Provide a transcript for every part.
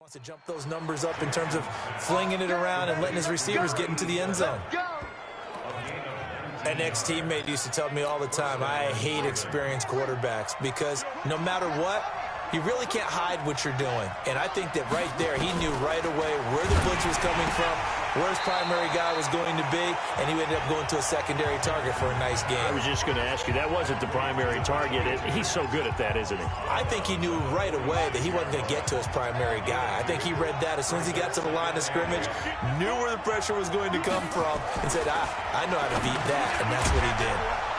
Wants to jump those numbers up in terms of flinging it around and letting his receivers get into the end zone. An ex-teammate used to tell me all the time, I hate experienced quarterbacks because no matter what, you really can't hide what you're doing. And I think that right there, he knew right away where the blitz was coming from, where his primary guy was going to be, and he ended up going to a secondary target for a nice game. I was just going to ask you, that wasn't the primary target. He's so good at that, isn't he? I think he knew right away that he wasn't going to get to his primary guy. I think he read that as soon as he got to the line of scrimmage, knew where the pressure was going to come from, and said, I know how to beat that, and that's what he did.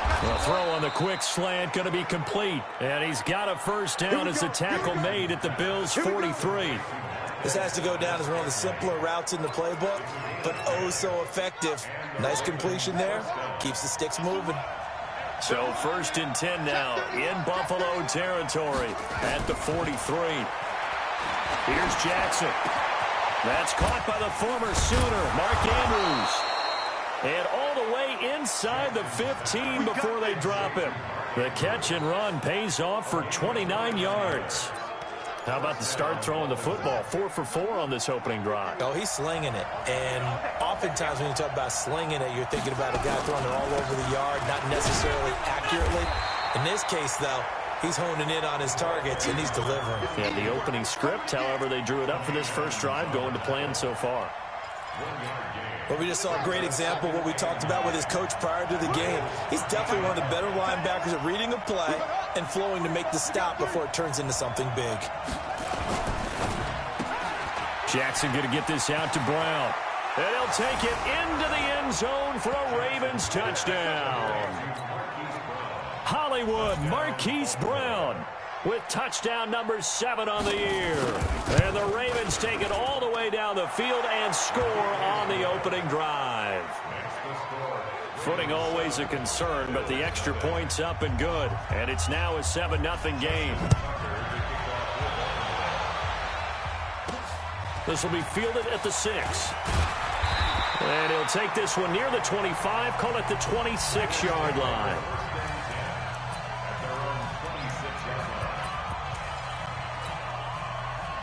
The throw on the quick slant going to be complete. And he's got a first down as the tackle made at the Bills' 43. This has to go down as one of the simpler routes in the playbook, but oh so effective. Nice completion there. Keeps the sticks moving. So 1st and 10 now in Buffalo territory at the 43. Here's Jackson. That's caught by the former Sooner, Mark Andrews. And all the way inside the 15 before they drop him. The catch and run pays off for 29 yards. How about the start throwing the football? 4 for 4 on this opening drive. Oh, he's slinging it. And oftentimes when you talk about slinging it, you're thinking about a guy throwing it all over the yard, not necessarily accurately. In this case, though, he's honing in on his targets, and he's delivering. Yeah, the opening script, however, they drew it up for this first drive, going to plan so far. Well, we just saw a great example of what we talked about with his coach prior to the game. He's definitely one of the better linebackers at reading a play and flowing to make the stop before it turns into something big. Jackson going to get this out to Brown. And he'll take it into the end zone for a Ravens touchdown. Hollywood Marquise Brown with touchdown number 7 on the year. And the Ravens take it all the way down the field and score on the opening drive. Footing always a concern, but the extra point's up and good. And it's now a 7-0 game. This will be fielded at the 6. And he'll take this one near the 25, call it the 26-yard line.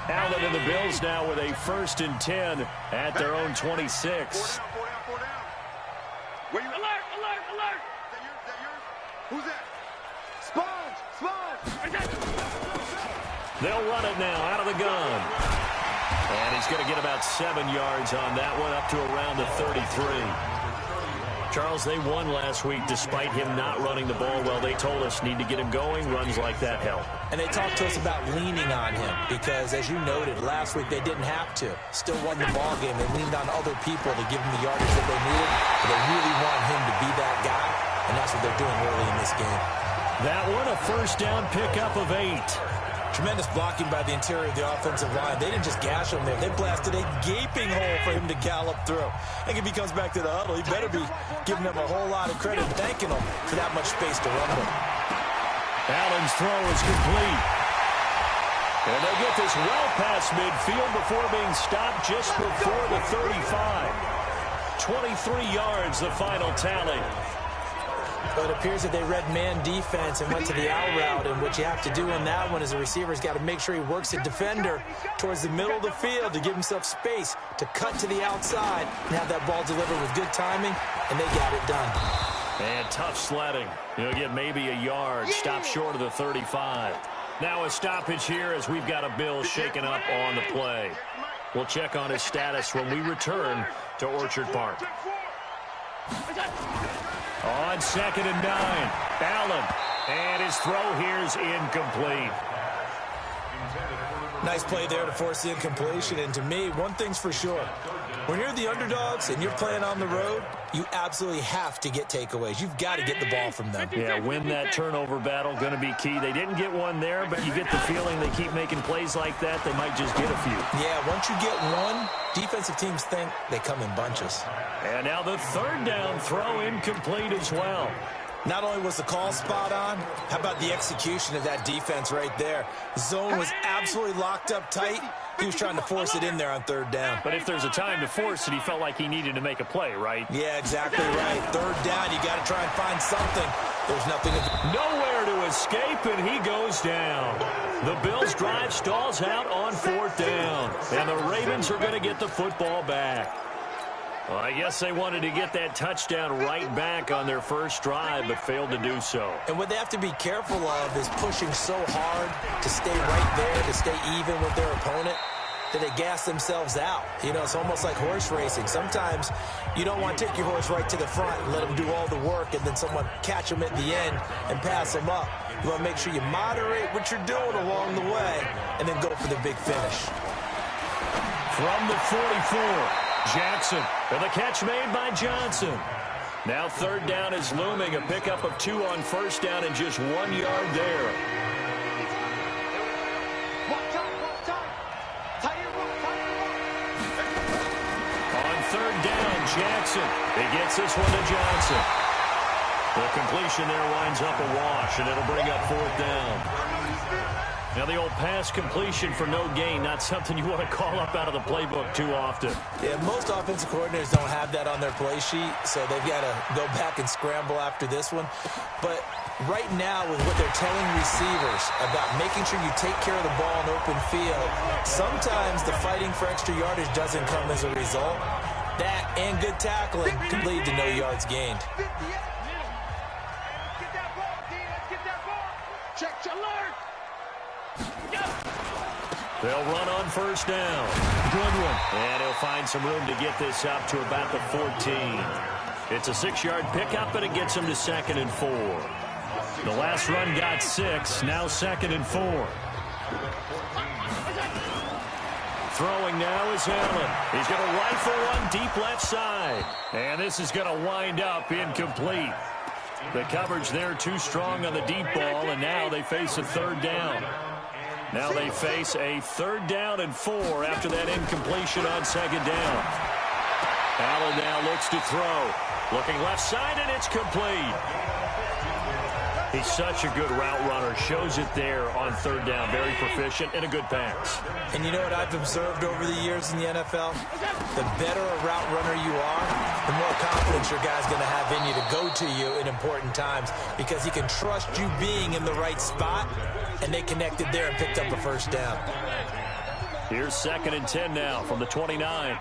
Allen and the Bills now with a 1st and 10 at their own 26. Alert, alert, alert! Is that yours? Who's that? Sponge! They'll run it now out of the gun. And he's going to get about 7 yards on that one, up to around the 33. Charles, they won last week despite him not running the ball well. They told us need to get him going. Runs like that help. And they talked to us about leaning on him because, as you noted, last week they didn't have to. Still won the ball game. They leaned on other people to give him the yardage that they needed. But they really want him to be that guy, and that's what they're doing early in this game. That one, a first down pickup of 8. Tremendous blocking by the interior of the offensive line. They didn't just gash him there. They blasted a gaping hole for him to gallop through. And if he comes back to the huddle, he better be giving them a whole lot of credit and thanking them for that much space to run with. Allen's throw is complete. And they get this well past midfield before being stopped just before the 35. 23 yards, the final tally. But it appears that they read man defense and went to the out route. And what you have to do in that one is the receiver's got to make sure he works the defender towards the middle of the field to give himself space to cut to the outside and have that ball delivered with good timing, and they got it done. And tough sledding. He'll get maybe a yard, stop short of the 35. Now a stoppage here as we've got a Bill shaken up on the play. We'll check on his status when we return to Orchard Park. On 2nd and 9, Allen, and his throw here is incomplete. Nice play there to force the incompletion, and to me, one thing's for sure. When you're the underdogs and you're playing on the road, you absolutely have to get takeaways. You've got to get the ball from them. Yeah, win that turnover battle, going to be key. They didn't get one there, but you get the feeling they keep making plays like that, they might just get a few. Yeah, once you get one, defensive teams think they come in bunches. And now the 3rd down throw incomplete as well. Not only was the call spot on, how about the execution of that defense right there? Zone was absolutely locked up tight. He was trying to force it in there on 3rd down. But if there's a time to force it, he felt like he needed to make a play, right? Yeah, exactly right. 3rd down, you got to try and find something. There's nothing to do. Nowhere to escape, and he goes down. The Bills' drive stalls out on 4th down, and the Ravens are going to get the football back. Well, I guess they wanted to get that touchdown right back on their first drive, but failed to do so. And what they have to be careful of is pushing so hard to stay right there, to stay even with their opponent, that they gas themselves out. You know, it's almost like horse racing. Sometimes you don't want to take your horse right to the front and let them do all the work, and then someone catch them at the end and pass them up. You want to make sure you moderate what you're doing along the way and then go for the big finish. From the 44. Jackson, and the catch made by Johnson. Now 3rd down is looming, a pickup of 2 on 1st down and just 1 yard there. On 3rd down, Jackson. He gets this one to Johnson. The completion there winds up a wash, and it'll bring up 4th down. Now, the old pass completion for no gain, not something you want to call up out of the playbook too often. Yeah, most offensive coordinators don't have that on their play sheet, so they've got to go back and scramble after this one. But right now, with what they're telling receivers about making sure you take care of the ball in open field, sometimes the fighting for extra yardage doesn't come as a result. That and good tackling can lead to no yards gained. Check, alert! They'll run on 1st down. Good one. And he'll find some room to get this up to about the 14. It's a 6-yard pickup, and it gets him to 2nd and 4. The last run got 6, now 2nd and 4. Throwing now is Allen. He's going to rifle one deep left side. And this is going to wind up incomplete. The coverage there too strong on the deep ball, and now they face a 3rd down. Now they face a 3rd down and 4 after that incompletion on 2nd down. Allen now looks to throw. Looking left side, and it's complete. He's such a good route runner. Shows it there on 3rd down. Very proficient and a good pass. And you know what I've observed over the years in the NFL? The better a route runner you are, the more confidence your guy's going to have in you to go to you in important times, because he can trust you being in the right spot, and they connected there and picked up a 1st down. Here's 2nd and 10 now from the 29.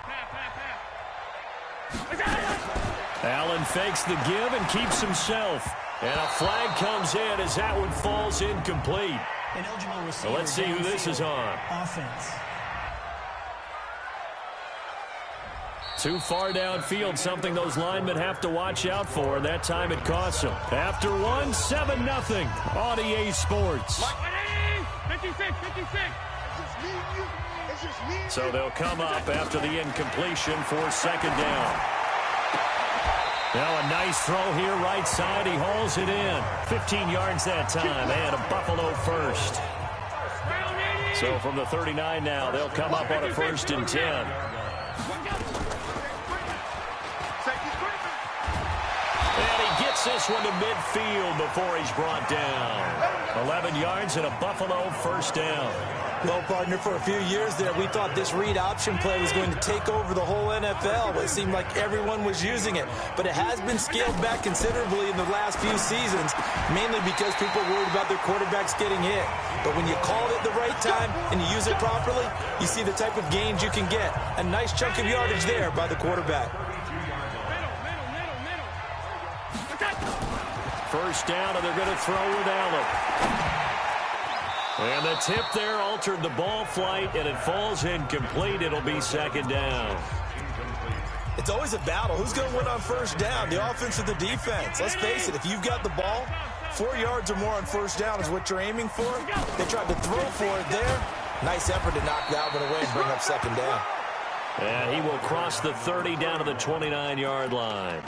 Allen fakes the give and keeps himself. And a flag comes in as that one falls incomplete. So let's see who this is on. Offense. Too far downfield, something those linemen have to watch out for, and that time it costs them. After one, 7-0 on EA Sports. 56. So they'll come up after the incompletion for 2nd down. Now a nice throw here, right side. He hauls it in. 15 yards that time, and a Buffalo 1st. So from the 39 now, they'll come up on a 1st and 10. And he gets this one to midfield before he's brought down. 11 yards and a Buffalo 1st down. Well, partner, for a few years there, we thought this read option play was going to take over the whole NFL. It seemed like everyone was using it, but it has been scaled back considerably in the last few seasons, mainly because people are worried about their quarterbacks getting hit. But when you call it the right time and you use it properly, you see the type of gains you can get. A nice chunk of yardage there by the quarterback. 1st down, and they're going to throw with Allen. And the tip there altered the ball flight, and it falls incomplete. It'll be 2nd down. It's always a battle. Who's going to win on 1st down, the offense or the defense? Let's face it, if you've got the ball, 4 yards or more on 1st down is what you're aiming for. They tried to throw for it there. Nice effort to knock that one away and bring up 2nd down. And he will cross the 30 down to the 29-yard line.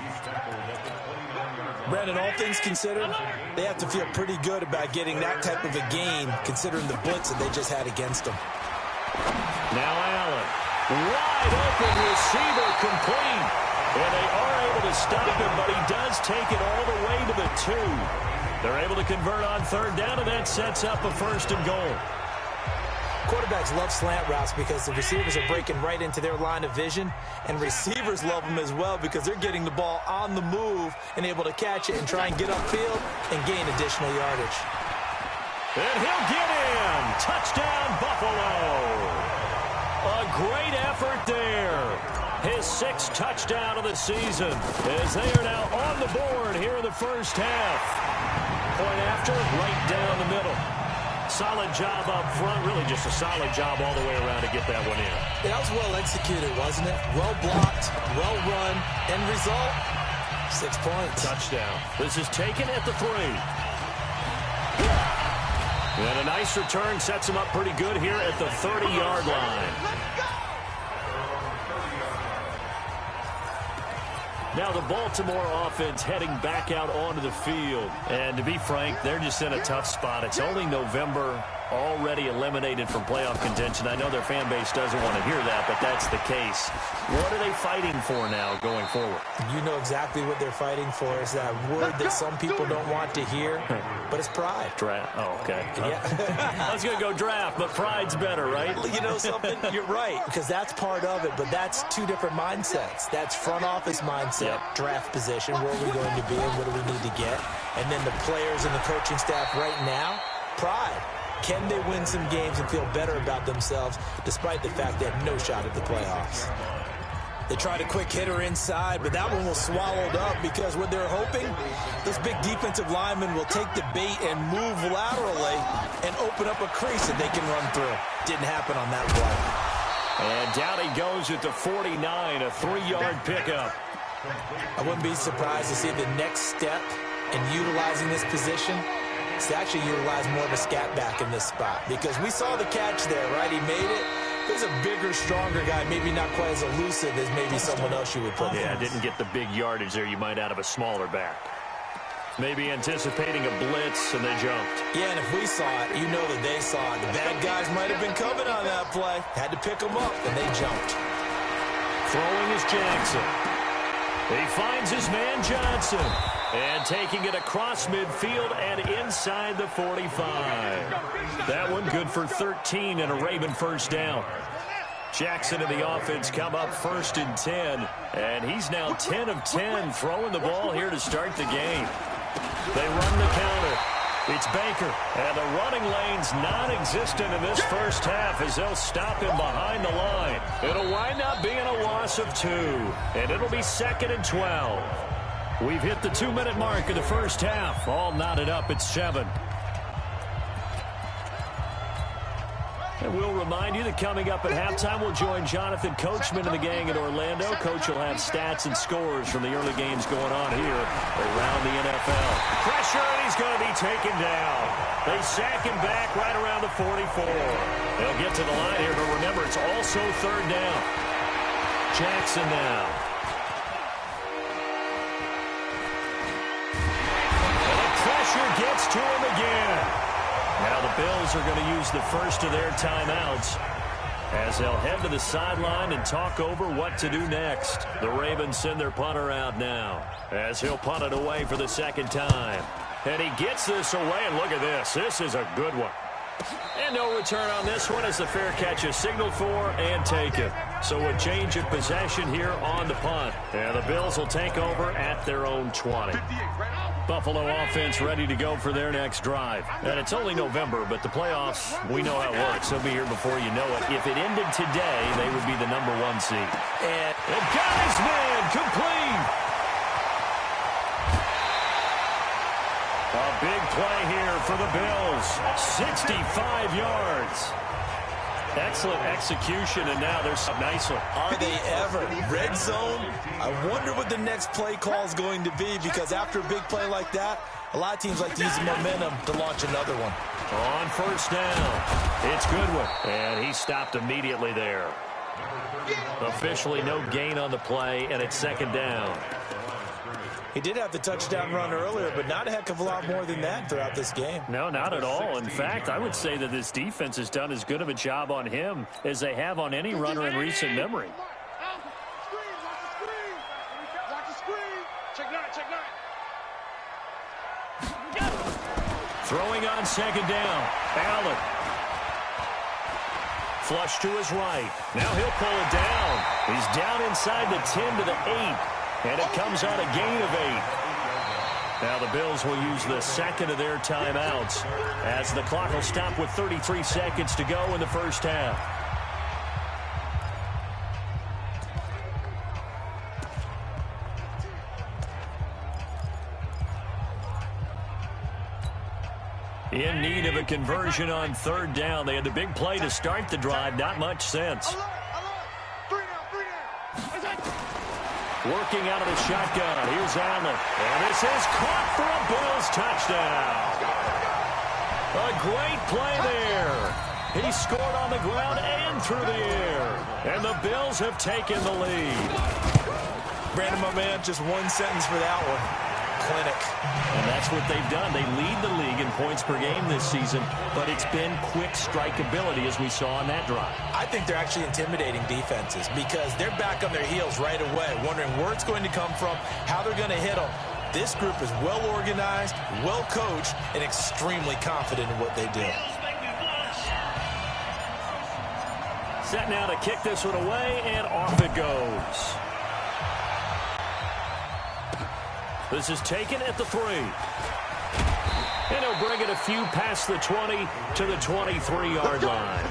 Brandon, all things considered, they have to feel pretty good about getting that type of a gain, considering the blitz that they just had against them. Now Allen, wide open receiver, complete. And they are able to stop him, but he does take it all the way to the 2. They're able to convert on 3rd down, and that sets up a 1st and goal. Quarterbacks love slant routes because the receivers are breaking right into their line of vision, and receivers love them as well because they're getting the ball on the move and able to catch it and try and get upfield and gain additional yardage. And he'll get in. Touchdown, Buffalo. A great effort there. His 6th touchdown of the season as they are now on the board here in the first half. Point after, right down the middle. Solid job up front. Really just a solid job all the way around to get that one in. That was well executed, wasn't it? Well blocked, well run. End result, 6 points. Touchdown. This is taken at the 3. And a nice return sets him up pretty good here at the 30-yard line. Now the Baltimore offense heading back out onto the field. And to be frank, they're just in a tough spot. It's only November, already eliminated from playoff contention. I know their fan base doesn't want to hear that, but that's the case. What are they fighting for now going forward? You know exactly what they're fighting for. Is that word that some people don't want to hear, but it's pride. Draft. Oh, okay. Yeah. I was going to go draft, but pride's better, right? You know something? You're right, because that's part of it, but that's 2 different mindsets. That's front office mindset, draft position, where are we going to be and what do we need to get? And then the players and the coaching staff right now, pride. Can they win some games and feel better about themselves despite the fact they have no shot at the playoffs? They tried a quick hitter inside, but that one was swallowed up because what they're hoping, those big defensive linemen will take the bait and move laterally and open up a crease that they can run through. Didn't happen on that play. And down he goes at the 49, a 3-yard pickup. I wouldn't be surprised to see the next step in utilizing this position is to actually utilize more of a scat back in this spot. Because we saw the catch there, right? He made it. He's a bigger, stronger guy, maybe not quite as elusive as maybe someone else you would put in. Yeah, didn't get the big yardage there you might out of a smaller back. Maybe anticipating a blitz, and they jumped. Yeah, and if we saw it, you know that they saw it. The bad guys might have been coming on that play. Had to pick them up, and they jumped. Throwing is Jackson. He finds his man Johnson. And taking it across midfield and inside the 45. That one good for 13 and a Raven first down. Jackson and the offense come up 1st and 10. And he's now 10 of 10 throwing the ball here to start the game. They run the counter. It's Baker. And the running lane's non-existent in this first half as they'll stop him behind the line. It'll wind up being a loss of 2. And it'll be 2nd and 12. We've hit the 2-minute mark of the first half. All knotted up at 7. And we'll remind you that coming up at halftime, we'll join Jonathan Coachman and the gang in Orlando. Coach will have stats and scores from the early games going on here around the NFL. Pressure, and he's going to be taken down. They sack him back right around the 44. They'll get to the line here, but remember, it's also 3rd down. Jackson now. Pressure gets to him again. Now the Bills are going to use the first of their timeouts as they'll head to the sideline and talk over what to do next. The Ravens send their punter out now as he'll punt it away for the 2nd time. And he gets this away, and look at this. This is a good one. And no return on this one as the fair catch is signaled for and taken. So a change of possession here on the punt. And the Bills will take over at their own 20. Buffalo offense ready to go for their next drive. And it's only November, but the playoffs, we know how it works. They'll be here before you know it. If it ended today, they would be the #1 seed. And got his man complete. A big play here for the Bills. 65 yards. Excellent execution, and now there's some nice one. Are they ever? Red zone? I wonder what the next play call is going to be, because after a big play like that, a lot of teams like to use the momentum to launch another one. On 1st down, it's Goodwin, and he stopped immediately there. Officially no gain on the play, and it's 2nd down. He did have the touchdown run earlier, but not a heck of a lot more than that throughout this game. No, not at all. In fact, I would say that this defense has done as good of a job on him as they have on any runner in recent memory. Throwing on 2nd down. Allen. Flush to his right. Now he'll pull it down. He's down inside the 10 to the 8. And it comes on a gain of 8. Now the Bills will use the second of their timeouts as the clock will stop with 33 seconds to go in the first half. In need of a conversion on third down. They had the big play to start the drive. Not much sense. Working out of the shotgun. Here's Allen. And this is caught for a Bills touchdown. A great play there. He scored on the ground and through the air. And the Bills have taken the lead. Brandon, my man, just one sentence for that one. Clinic. And that's what they've done. They lead the league in points per game this season, but it's been quick strike ability as we saw on that drive. I think they're actually intimidating defenses because they're back on their heels right away, wondering where it's going to come from, how they're going to hit them. This group is well organized, well coached, and extremely confident in what they do. Set now to kick this one away, and off it goes. This is taken at the 3. And he'll bring it a few past the 20 to the 23-yard line.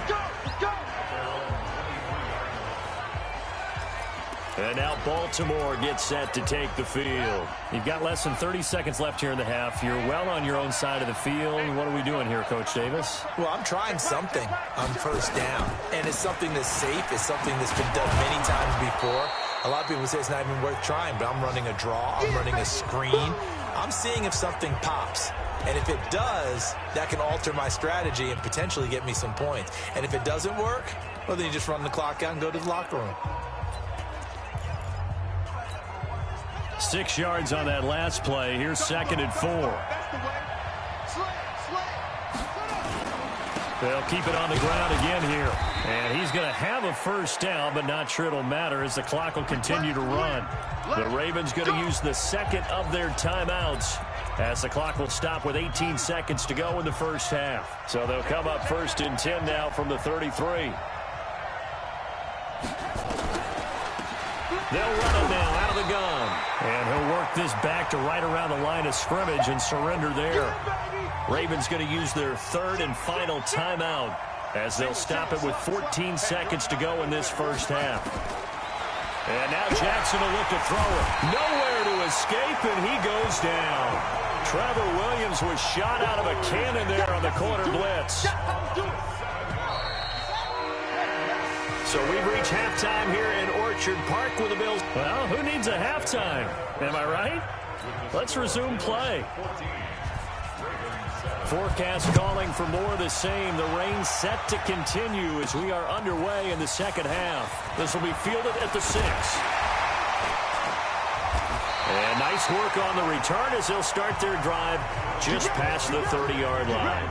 And now Baltimore gets set to take the field. You've got less than 30 seconds left here in the half. You're well on your own side of the field. What are we doing here, Coach Davis? Well, I'm trying something on first down. And it's something that's safe. It's something that's been done many times before. A lot of people say it's not even worth trying, but I'm running a draw. I'm running a screen. I'm seeing if something pops. And if it does, that can alter my strategy and potentially get me some points. And if it doesn't work, well, then you just run the clock out and go to the locker room. 6 yards on that last play. Here's 2nd and 4. They'll keep it on the ground again here. And he's going to have a first down, but not sure it'll matter as the clock will continue to run. The Ravens going to use the second of their timeouts as the clock will stop with 18 seconds to go in the first half. So they'll come up 1st and 10 now from the 33. They'll run it now out of the gun. And he'll work this back to right around the line of scrimmage and surrender there. Ravens going to use their 3rd and final timeout as they'll stop it with 14 seconds to go in this first half. And now Jackson will look to throw it. Nowhere to escape, and he goes down. Trevor Williams was shot out of a cannon there on the corner blitz. So we reach halftime here in Orchard Park with the Bills. Well, who needs a halftime? Am I right? Let's resume play. Forecast calling for more of the same. The rain set to continue as we are underway in the second half. This will be fielded at the 6. And nice work on the return as they'll start their drive just past the 30-yard line.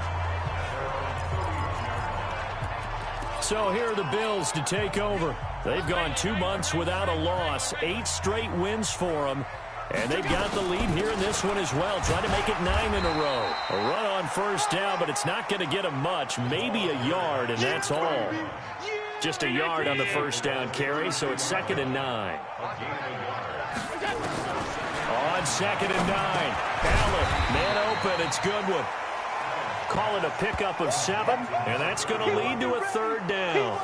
So here are the Bills to take over. They've gone 2 months without a loss, 8 straight wins for them. And they've got the lead here in this one as well, trying to make it 9 in a row. A run on first down, but it's not going to get them much, maybe a yard, and that's all. Just a yard on the first down carry, so it's 2nd and 9. On 2nd and 9, Allen, man open, it's Goodwin. Call it a pickup of 7, and that's going to lead to a 3rd down.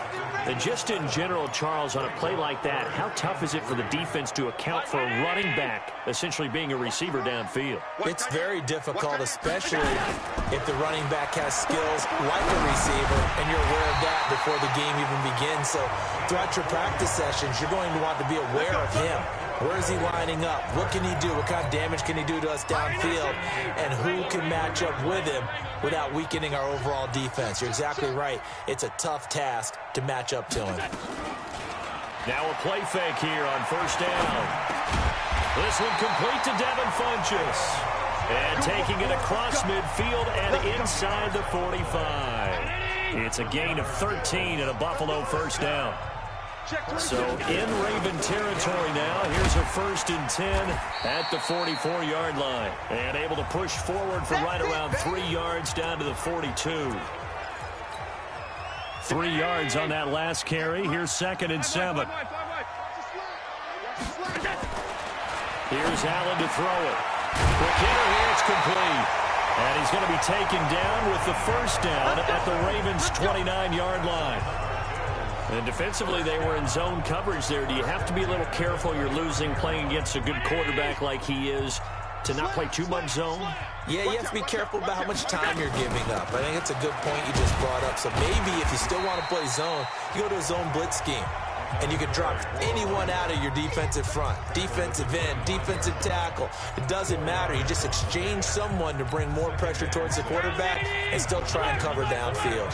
And just in general, Charles, on a play like that, how tough is it for the defense to account for a running back essentially being a receiver downfield? It's very difficult, especially if the running back has skills like a receiver, and you're aware of that before the game even begins. So throughout your practice sessions, you're going to want to be aware of him. Where is he lining up? What can he do? What kind of damage can he do to us downfield? And who can match up with him without weakening our overall defense? You're exactly right. It's a tough task to match up to him. Now a play fake here on first down. This one complete to Devin Funchess. And taking it across midfield and inside the 45. It's a gain of 13 and a Buffalo first down. So in Raven territory now, here's a 1st and 10 at the 44-yard line. And able to push forward for right around 3 yards down to the 42. 3 yards on that last carry. Here's 2nd and 7. Here's Allen to throw it. Quick hitter here, it's complete. And he's going to be taken down with the first down at the Ravens' 29-yard line. And defensively, they were in zone coverage there. Do you have to be a little careful? You're losing playing against a good quarterback like he is to not play too much zone? Yeah, you have to be careful about how much time you're giving up. I think it's a good point you just brought up. So maybe if you still want to play zone, you go to a zone blitz scheme. And you can drop anyone out of your defensive front. Defensive end, defensive tackle. It doesn't matter. You just exchange someone to bring more pressure towards the quarterback and still try and cover downfield.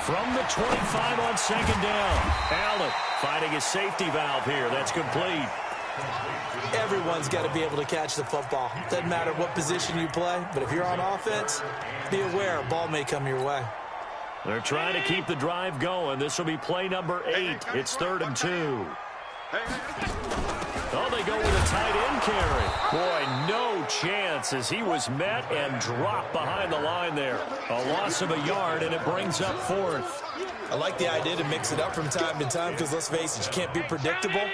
From the 25 on second down. Allen finding his safety valve here. That's complete. Everyone's got to be able to catch the football. Doesn't matter what position you play, but if you're on offense, be aware a ball may come your way. They're trying to keep the drive going. This will be play number 8. It's 3rd and 2. Oh, they go with a tight end carry. Boy, no chance as he was met and dropped behind the line there. A loss of a yard, and it brings up 4th. I like the idea to mix it up from time to time because, let's face it, you can't be predictable.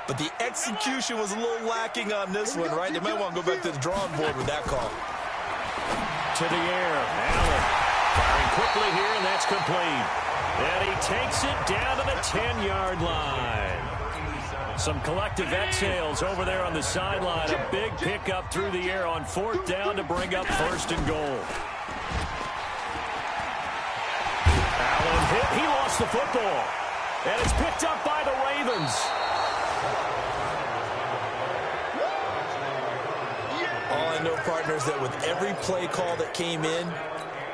But the execution was a little lacking on this one, right? They might want to go back to the drawing board with that call. To the air. Allen firing quickly here, and that's complete. And he takes it down to the 10-yard line. Some collective exhales over there on the sideline. A big pickup through the air on 4th down to bring up 1st and goal. Allen hit. He lost the football. And it's picked up by the Ravens. All I know, partners, that with every play call that came in,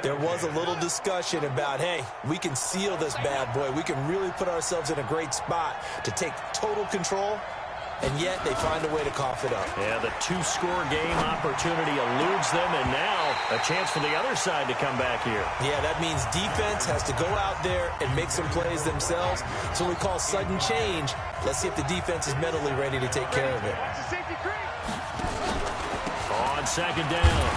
there was a little discussion about, hey, we can seal this bad boy. We can really put ourselves in a great spot to take total control, and yet they find a way to cough it up. Yeah, the 2-score game opportunity eludes them, and now a chance for the other side to come back here. Yeah, that means defense has to go out there and make some plays themselves. So we call sudden change. Let's see if the defense is mentally ready to take care of it. On second down,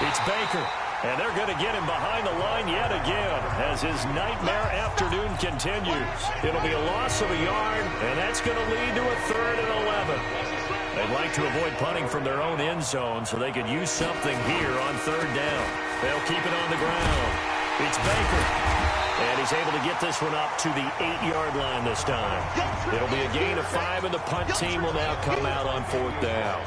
it's Baker. And they're going to get him behind the line yet again as his nightmare afternoon continues. It'll be a loss of a yard, and that's going to lead to a 3rd and 11. They'd like to avoid punting from their own end zone so they could use something here on 3rd down. They'll keep it on the ground. It's Baker. And he's able to get this one up to the 8-yard line this time. It'll be a gain of 5, and the punt team will now come out on 4th down.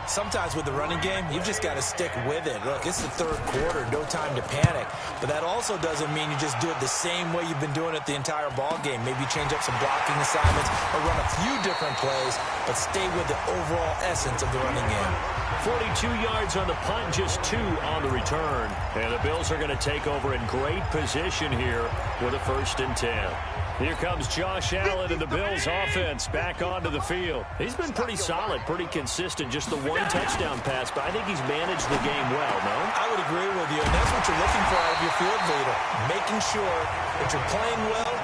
Sometimes with the running game, you've just got to stick with it. Look, it's the 3rd quarter, no time to panic. But that also doesn't mean you just do it the same way you've been doing it the entire ball game. Maybe change up some blocking assignments or run a few different plays, but stay with the overall essence of the running game. 42 yards on the punt, just 2 on the return. And the Bills are going to take over in great position here with a 1st and 10. Here comes Josh Allen and the Bills offense back onto the field. He's been pretty solid, pretty consistent, just the 1 touchdown pass, but I think he's managed the game well, no? I would agree with you, and that's what you're looking for out of your field leader, making sure that you're playing well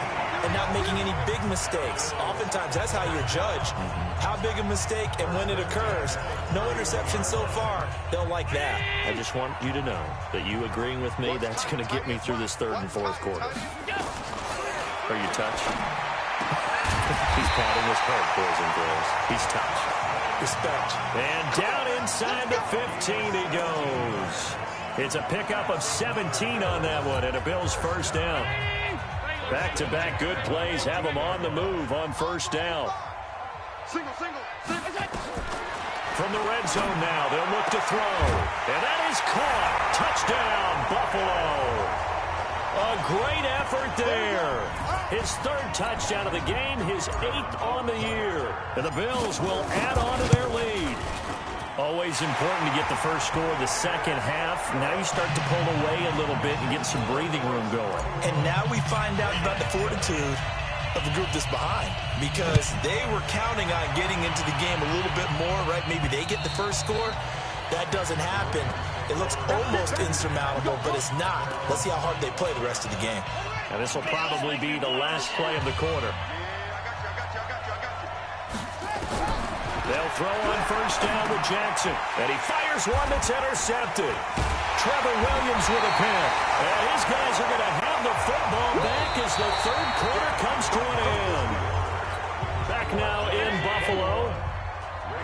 and not making any big mistakes. Oftentimes, that's how you're judged. How big a mistake and when it occurs. No interception so far. They'll like that. I just want you to know that you agreeing with me, that's going to get me through this 3rd and 4th quarter. Are you touched? He's patting his head, boys and girls. He's touched. Respect. And down inside the 15 he goes. It's a pickup of 17 on that one and a Bills 1st down. Back-to-back good plays have them on the move on 1st down. Single. From the red zone now, they'll look to throw. And that is caught. Touchdown, Buffalo. A great effort there. His 3rd touchdown of the game, his 8th on the year. And the Bills will add on to their lead. Always important to get the first score of the second half. Now you start to pull away a little bit and get some breathing room going. And now we find out about the fortitude of the group that's behind, because they were counting on getting into the game a little bit more, right? Maybe they get the first score. That doesn't happen. It looks almost insurmountable, but it's not. Let's see how hard they play the rest of the game. And this will probably be the last play of the quarter. They'll throw on 1st down with Jackson. And he fires one that's intercepted. Trevor Williams with a pick. And his guys are going to have the football back as the 3rd quarter comes to an end. Back now in Buffalo.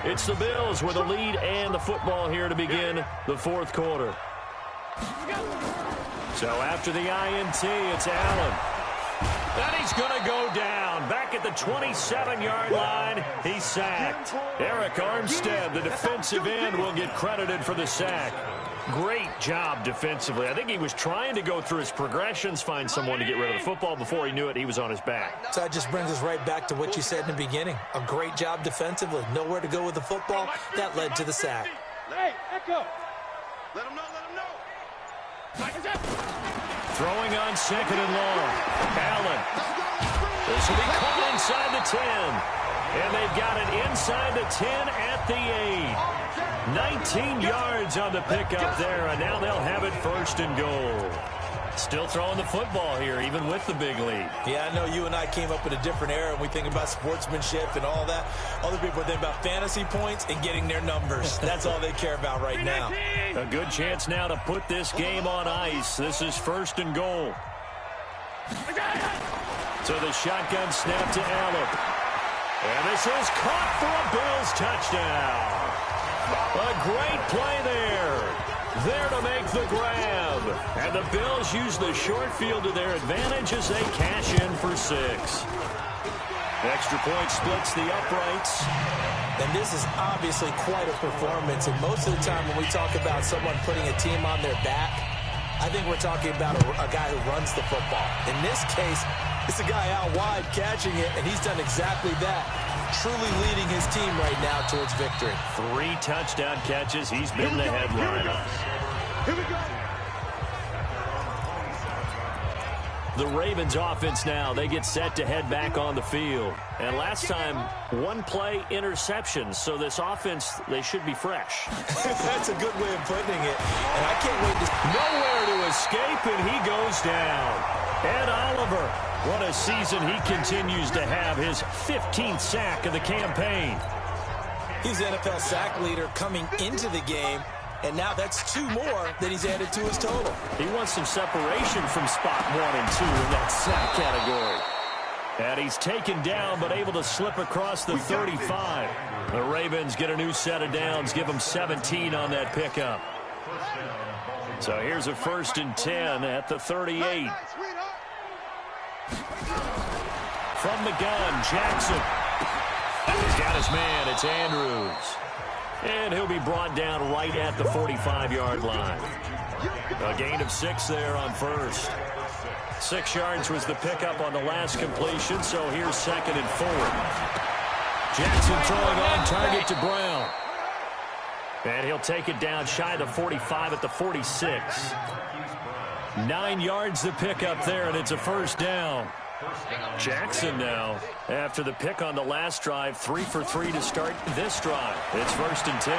It's the Bills with a lead and the football here to begin the fourth quarter. So after the INT, it's Allen. And he's going to go down. Back at the 27-yard line, he's sacked. Eric Armstead, the defensive end, will get credited for the sack. Great job defensively. I think he was trying to go through his progressions, find someone to get rid of the football. Before he knew it, he was on his back. So that just brings us right back to what you said in the beginning. A great job defensively. Nowhere to go with the football. That led to the sack. Hey, Echo. Let him know, let him know. Throwing on second and long. Allen. This will be caught inside the 10. And they've got it inside the 10 at the 8. 19 yards on the pickup there, and now they'll have it first and goal. Still throwing the football here, even with the big lead. Yeah, I know you and I came up in a different era, and we think about sportsmanship and all that. Other people think about fantasy points and getting their numbers. That's all they care about right now. A good chance now to put this game on ice. This is first and goal. So the shotgun snap to Allen. And this is caught for a Bills touchdown. A great play there. There to make the grab. And the Bills use the short field to their advantage as they cash in for 6. Extra point splits the uprights. And this is obviously quite a performance. And most of the time when we talk about someone putting a team on their back, I think we're talking about a guy who runs the football. In this case, it's a guy out wide catching it, and he's done exactly that. Truly leading his team right now towards victory. 3 touchdown catches. He's been the headliner. Here we go. The Ravens offense now, they get set to head back on the field. And last time, 1 play interception. So this offense, they should be fresh. That's a good way of putting it. And I can't wait to... Nowhere to escape, and he goes down. Ed Oliver, what a season he continues to have. His 15th sack of the campaign. He's the NFL sack leader coming into the game. And now that's 2 more that he's added to his total. He wants some separation from spot 1 and 2 in that sack category. And he's taken down, but able to slip across the 35. The Ravens get a new set of downs, give them 17 on that pickup. So here's a first and 10 at the 38. From the gun, Jackson. He's got his man, it's Andrews. And he'll be brought down right at the 45-yard line. A gain of 6 there on first. 6 yards was the pickup on the last completion, so here's second and 4. Jackson throwing on target to Brown. And he'll take it down shy of the 45 at the 46. 9 yards the pickup there, and it's a first down. Jackson now, after the pick on the last drive, 3 for 3 to start this drive. It's first and 10.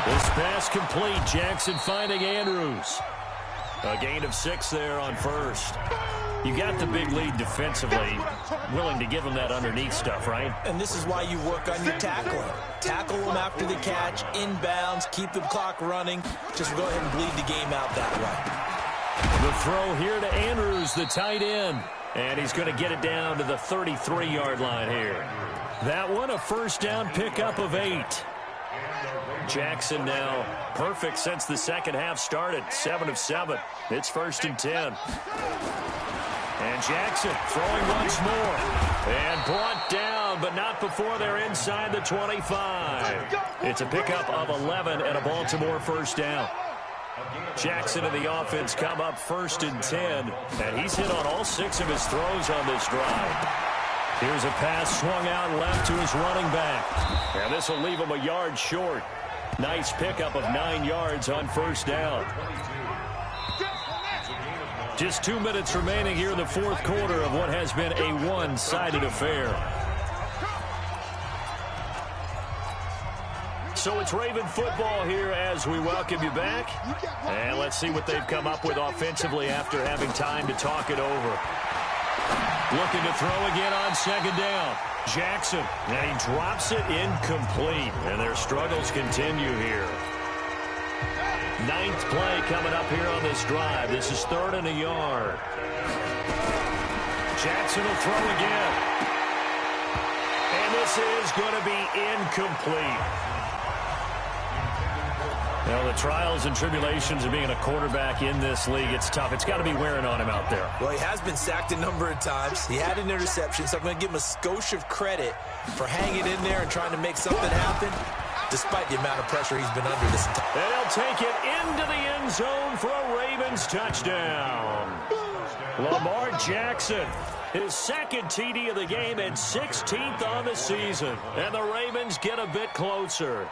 This pass complete. Jackson finding Andrews. A gain of 6 there on first. You got the big lead defensively. Willing to give him that underneath stuff, right? And this is why you work on your tackling. Tackle them after the catch, inbounds, keep the clock running. Just go ahead and bleed the game out that way. The throw here to Andrews, the tight end. And he's going to get it down to the 33-yard line here. That one, a first down pickup of 8. Jackson now perfect since the second half started. 7 of 7. It's first and 10. And Jackson throwing once more. And brought down, but not before they're inside the 25. It's a pickup of 11 and a Baltimore first down. Jackson and the offense come up first and 10, and he's hit on all 6 of his throws on this drive. Here's a pass swung out left to his running back, and this will leave him a yard short. Nice pickup of 9 yards on first down. Just 2 minutes remaining here in the fourth quarter of what has been a one-sided affair. So it's Raven football here as we welcome you back. And let's see what they've come up with offensively after having time to talk it over. Looking to throw again on second down. Jackson, and he drops it incomplete. And their struggles continue here. 9th play coming up here on this drive. This is 3rd and a yard. Jackson will throw again. And this This is going to be incomplete. Now, the trials and tribulations of being a quarterback in this league, it's tough. It's got to be wearing on him out there. Well, he has been sacked a number of times. He had an interception, so I'm going to give him a skosh of credit for hanging in there and trying to make something happen, despite the amount of pressure he's been under this entire And he'll take it into the end zone for a Ravens touchdown. Lamar Jackson, his second TD of the game and 16th on the season. And the Ravens get a bit closer.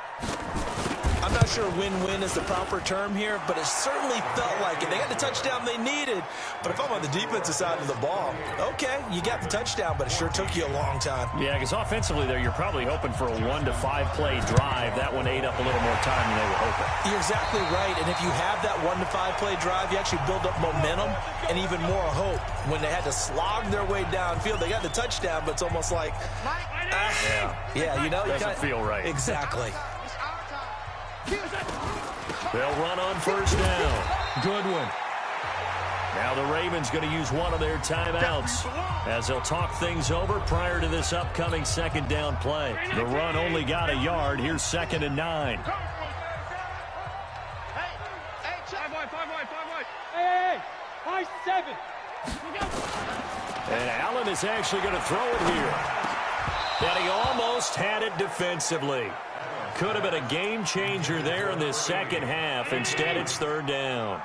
I'm not sure win-win is the proper term here, but it certainly felt like it. They got the touchdown they needed, but if I'm on the defensive side of the ball, okay, you got the touchdown, but it sure took you a long time. Yeah, because offensively there, you're probably hoping for a 1 to 5 play drive. That one ate up a little more time than they were hoping. You're exactly right, and if you have that 1 to 5 play drive, you actually build up momentum and even more hope. When they had to slog their way downfield, they got the touchdown, but it's almost like, yeah, you know, doesn't feel right. Exactly. They'll run on first down. Good one. Now the Ravens going to use one of their timeouts as they'll talk things over prior to this upcoming second down play. The run only got a yard. Here's 2nd and 9. Hey, 5-7. And Allen is actually going to throw it here. And he almost had it defensively. Could have been a game changer there in this second half. Instead, it's 3rd down.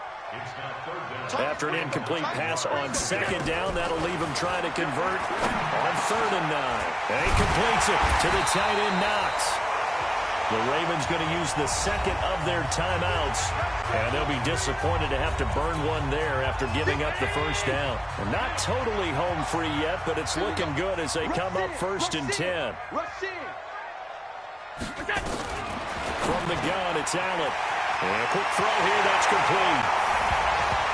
After an incomplete pass on 2nd down, that'll leave him trying to convert on 3rd and 9. And he completes it to the tight end Knox. The Ravens going to use the second of their timeouts, and they'll be disappointed to have to burn one there after giving up the first down. And not totally home free yet, but it's looking good as they come up 1st and 10. From the gun, it's Allen. And a quick throw here, that's complete.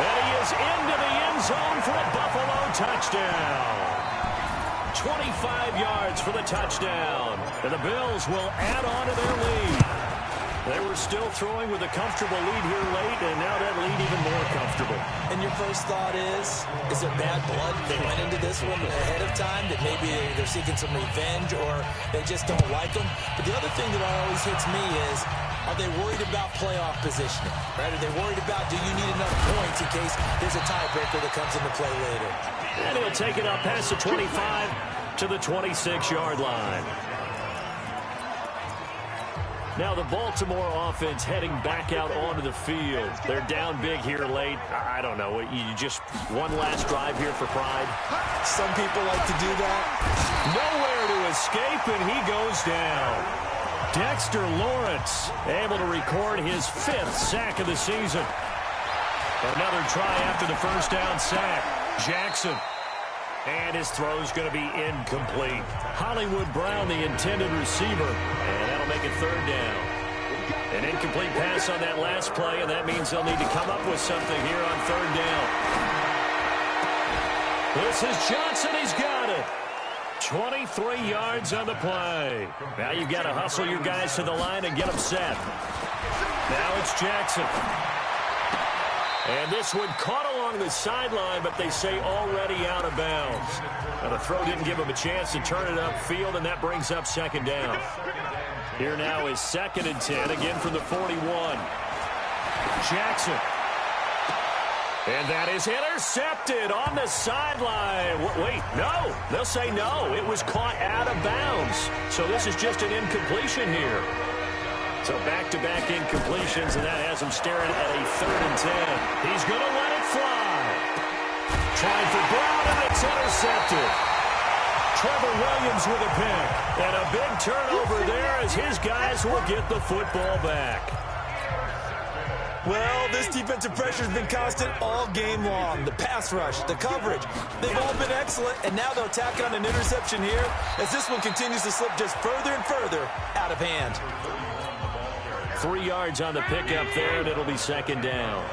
And he is into the end zone for a Buffalo touchdown. 25 yards for the touchdown. And the Bills will add on to their lead. They were still throwing with a comfortable lead here late, and now that lead even more comfortable. And your first thought is there bad blood? They went into this one ahead of time, that maybe they're seeking some revenge, or they just don't like them. But the other thing that always hits me is, are they worried about playoff positioning? Right? Are they worried about, do you need enough points in case there's a tiebreaker that comes into play later? And he'll take it up past the 25 to the 26-yard line. Now the Baltimore offense heading back out onto the field. They're down big here late. I don't know. You just one last drive here for pride. Some people like to do that. Nowhere to escape, and he goes down. Dexter Lawrence able to record his 5th sack of the season. Another try after the first down sack. Jackson. And his throw's going to be incomplete. Hollywood Brown, the intended receiver. And that'll make it 3rd down. An incomplete pass on that last play, and that means they'll need to come up with something here on 3rd down. This is Johnson. He's got it. 23 yards on the play. Now you've got to hustle your guys to the line and get them set. Now it's Jackson. And this one caught along the sideline, but they say already out of bounds. Now the throw didn't give him a chance to turn it upfield, and that brings up 2nd down. Here now is 2nd and 10, again from the 41. Jackson. And that is intercepted on the sideline. Wait, no. They'll say no. It was caught out of bounds. So this is just an incompletion here. So back-to-back incompletions, and that has him staring at a 3rd and 10. He's going to let it fly. Trying for Brown, and it's intercepted. Trevor Williams with a pick. And a big turnover there as his guys will get the football back. Well, this defensive pressure has been constant all game long. The pass rush, the coverage, they've all been excellent, and now they'll tack on an interception here as this one continues to slip just further and further out of hand. 3 yards on the pickup there, and it'll be 2nd down.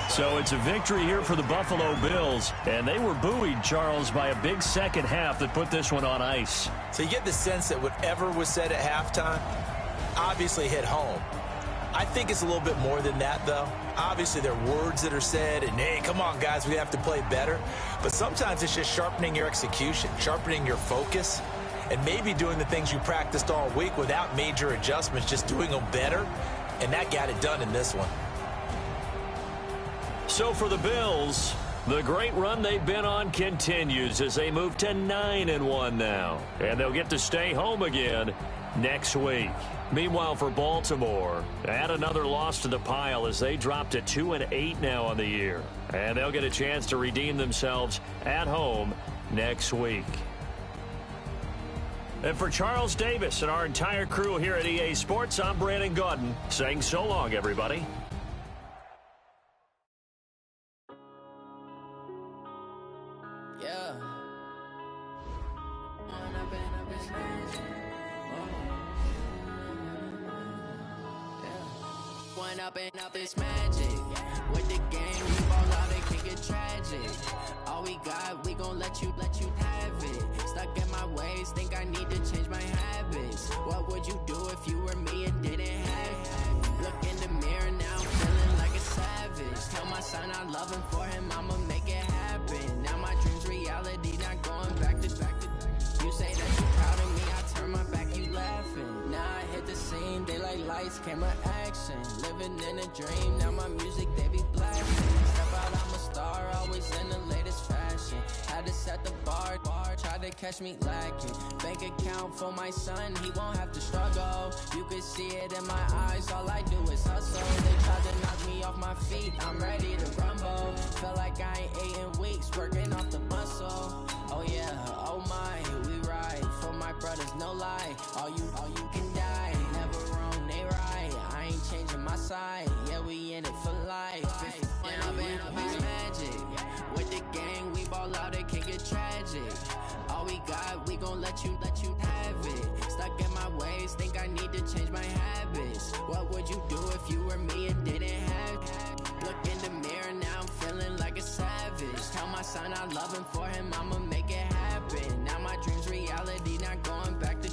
So it's a victory here for the Buffalo Bills, and they were buoyed, Charles, by a big second half that put this one on ice. So you get the sense that whatever was said at halftime obviously hit home. I think it's a little bit more than that, though. Obviously, there are words that are said, and, hey, come on, guys, we have to play better. But sometimes it's just sharpening your execution, sharpening your focus, and maybe doing the things you practiced all week without major adjustments, just doing them better. And that got it done in this one. So for the Bills, the great run they've been on continues as they move to 9-1 now. And they'll get to stay home again next week. Meanwhile, for Baltimore, add another loss to the pile as they drop to 2-8 now on the year. And they'll get a chance to redeem themselves at home next week. And for Charles Davis and our entire crew here at EA Sports, I'm Brandon Gaudin saying so long, everybody. Yeah. One up and up is magic. With the game, we ball out, it can get tragic. All we got, we gon' let you have it. Stuck in my ways, think I need to change my habits. What would you do if you were me and didn't have it? Look in the mirror now, I'm feeling like a savage. Tell my son I love him, for him I'ma make it happen. Now my dream's reality, not going back to. You say that you proud of me, I turn my back, you laughing. Now I hit the scene, daylight lights, camera action. Living in a dream, now my music, they be blasting. Step out, I'm a star, always in the latest fashion. Had to set the bar, tried to catch me lacking. Bank account for my son, he won't have to struggle. You can see it in my eyes, all I do is hustle. They tried to knock me off my feet, I'm ready to rumble. Felt like I ain't ate in weeks, working off the muscle. Oh yeah, oh my, we ride for my brothers, no lie. All you can die, never wrong, they right. I ain't changing my side, yeah, we in it for life. When up and up is magic. With the gang, we ball out, it can get tragic. All we got, we gon' let you have it. Stuck in my ways, think I need to change my habits. What would you do if you were me and didn't have it? Look in the mirror, now I'm feeling like a savage. Tell my son I love him, for him I'ma make it happen. Now my dream's reality, not going back to.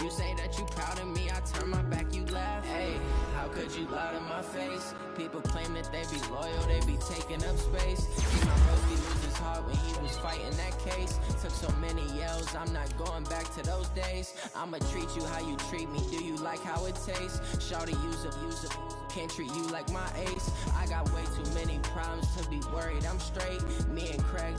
You say that you proud of me, I turn my back, you laugh. Hey, how could you lie to my face? People claim that they be loyal, they be taking up space. See my Rosie lose his heart when he was fighting that case. Took so many yells, I'm not going back to those days. I'ma treat you how you treat me, do you like how it tastes? Shawty, use up, can't treat you like my ace. I got way too many problems to be worried, I'm straight. Me and Craig.